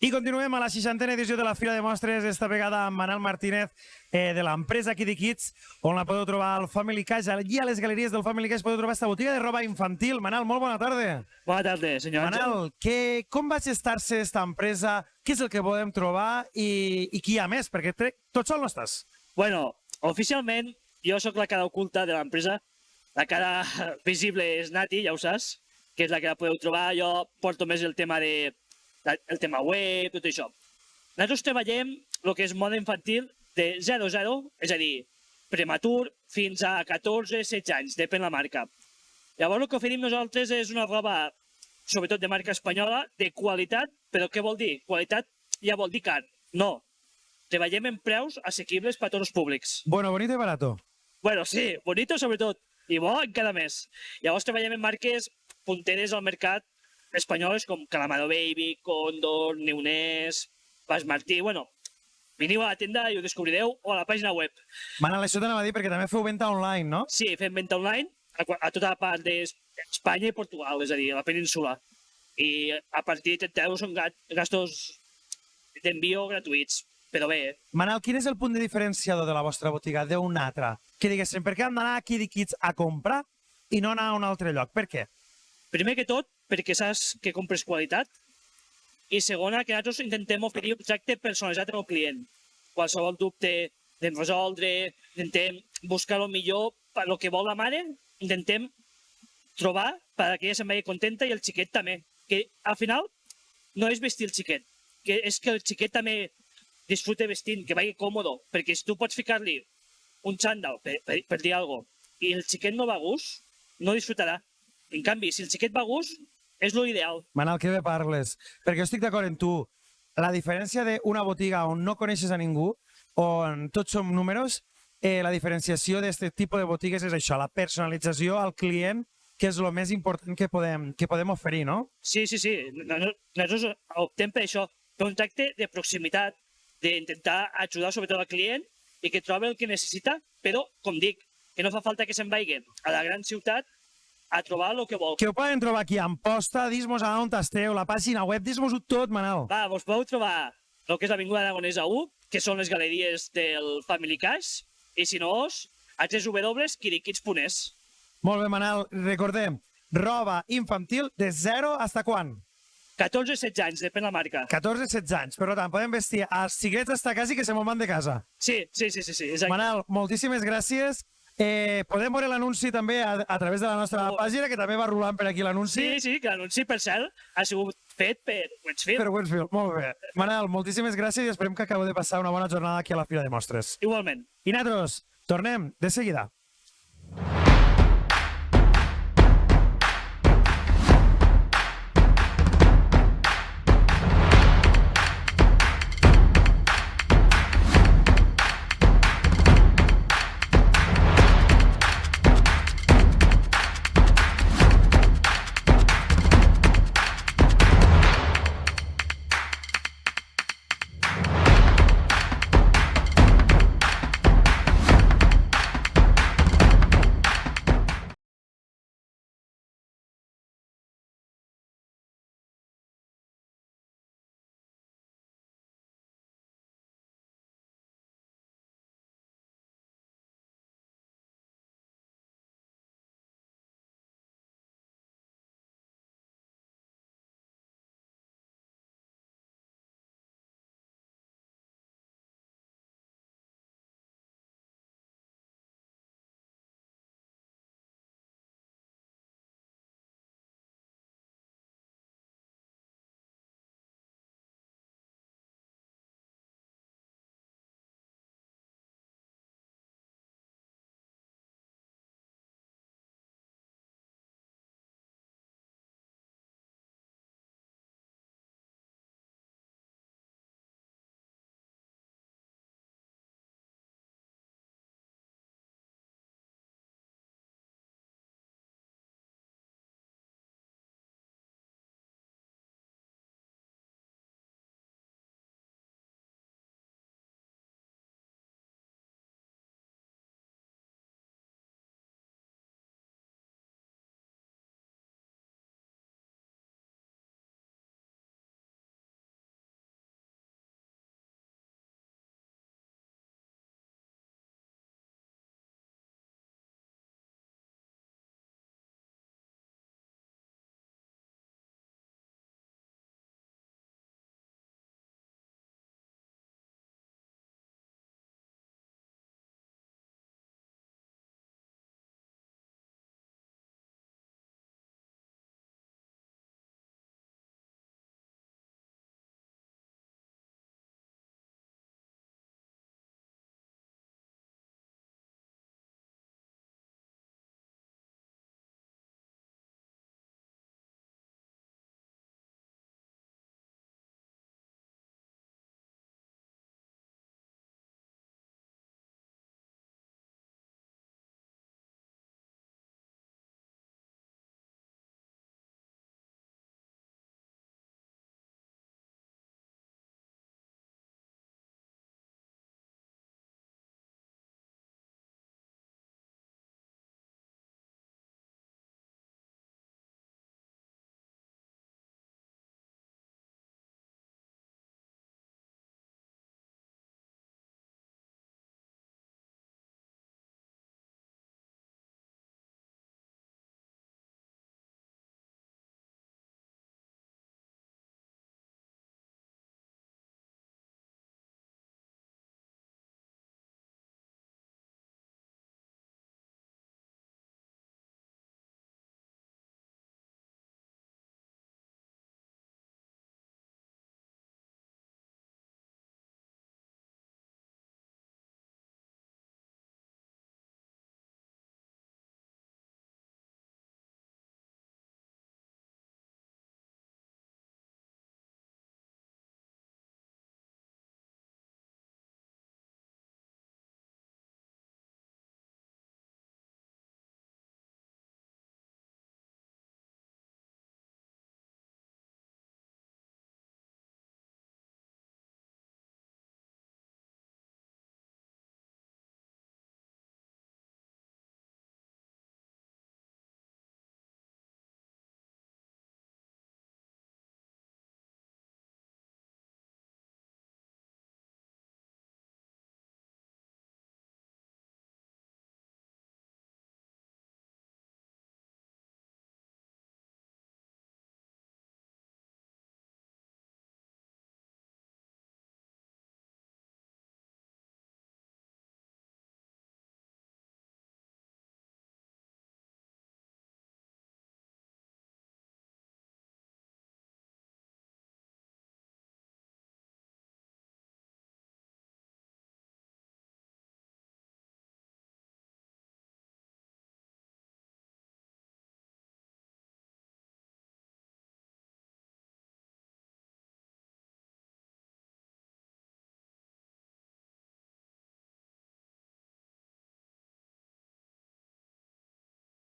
I continuem a la 60a edició de la Fira de Mostres, esta vegada amb Manel Martínez de l'empresa Kiddy Kids, on la podeu trobar al Family Cash. Allí a les galeries del Family Cash podeu trobar esta botiga de roba infantil. Manel, molt bona tarda. Bona tarda, senyor Àngel. Manel, com va gestar-se esta empresa? Què és el que podem trobar i qui hi ha més? Perquè tot sol no estàs. Bueno, oficialment jo sóc la cara oculta de l'empresa. La cara visible és Nati, ja ho saps, que és la que la podeu trobar. Jo porto més el tema web, tot això. Nosaltres treballem el que és moda infantil de 0 a 0, és a dir, prematur fins a 14-16 anys, depèn la marca. Llavors el que oferim nosaltres és una roba, sobretot de marca espanyola, de qualitat, però què vol dir? Qualitat ja vol dir car. No. Treballem en preus assequibles per a tots els públics. Bueno, bonito i barato. Bueno, sí, bonito sobretot, i bo encara més. Llavors treballem en marques punteres al mercat espanyoles com Calamaro Baby, Condor, Neunés, Bas Martí, bueno, veniu a la tenda i ho descobrireu, o a la pàgina web. Manel, això t'anava a dir perquè també feu venda online, no? Sí, fem venda online a tota la part d'Espanya i Portugal, és a dir, a la península. I a partir de 30 euros són gastos d'envio gratuïts, però bé. Manel, quin és el punt de diferenciador de la vostra botiga d'un altre? Que diguéssim, per què hem d'anar a Kiddy Kids a comprar i no anar a un altre lloc? Per què? Primer que tot, perquè saps que compres qualitat, i segona, que nosaltres intentem oferir un tracte personalitzat al client. Qualsevol dubte de resoldre, intentem buscar el millor per el que vol la mare, intentem trobar perquè ella se'n vagi contenta i el xiquet també. Que al final no és vestir el xiquet, que és que el xiquet també disfrute vestint, que vagi còmodo, perquè si tu pots ficar-li un xandall, per dir alguna cosa, i el xiquet no va a gust, no disfrutarà. En canvi, si el xiquet va a gust, és l'ideal. Manel, que bé parles. Perquè jo estic d'acord amb tu. La diferència d'una botiga on no coneixes a ningú, on tots som números, la diferenciació d'aquest tipus de botigues és això, la personalització al client, que és el més important que podem oferir, no? Sí. Nosaltres optem per això, per un tracte de proximitat, d'intentar ajudar sobretot al client i que trobi el que necessita, però, com dic, que no fa falta que se'n vagi a la gran ciutat a trobar el que vol. Que ho poden trobar aquí a Amposta, dis-mos on esteu, la pàgina web, dis-mos-ho tot, Manel. Va, vos podeu trobar el que és l'Avinguda Aragonesa 1, que són les galeries del Family Cash, i si no, a www.kiddykids.es. Molt bé, Manel. Recordem, roba infantil de 0 hasta quan? 14-16 anys, depèn la marca. 14-16 anys. Per tant, podem vestir els xiquets hasta quasi que se me'n van de casa. Sí, exacte. Manel, moltíssimes gràcies. Podem veure l'anunci també a través de la nostra pàgina, que també va rulant per aquí l'anunci. Sí, que l'anunci, per cert, ha sigut fet per Westfield. Per Westfield, molt bé. Manel, moltíssimes gràcies i esperem que acabeu de passar una bona jornada aquí a la Fira de Mostres. Igualment. I nosaltres tornem de seguida.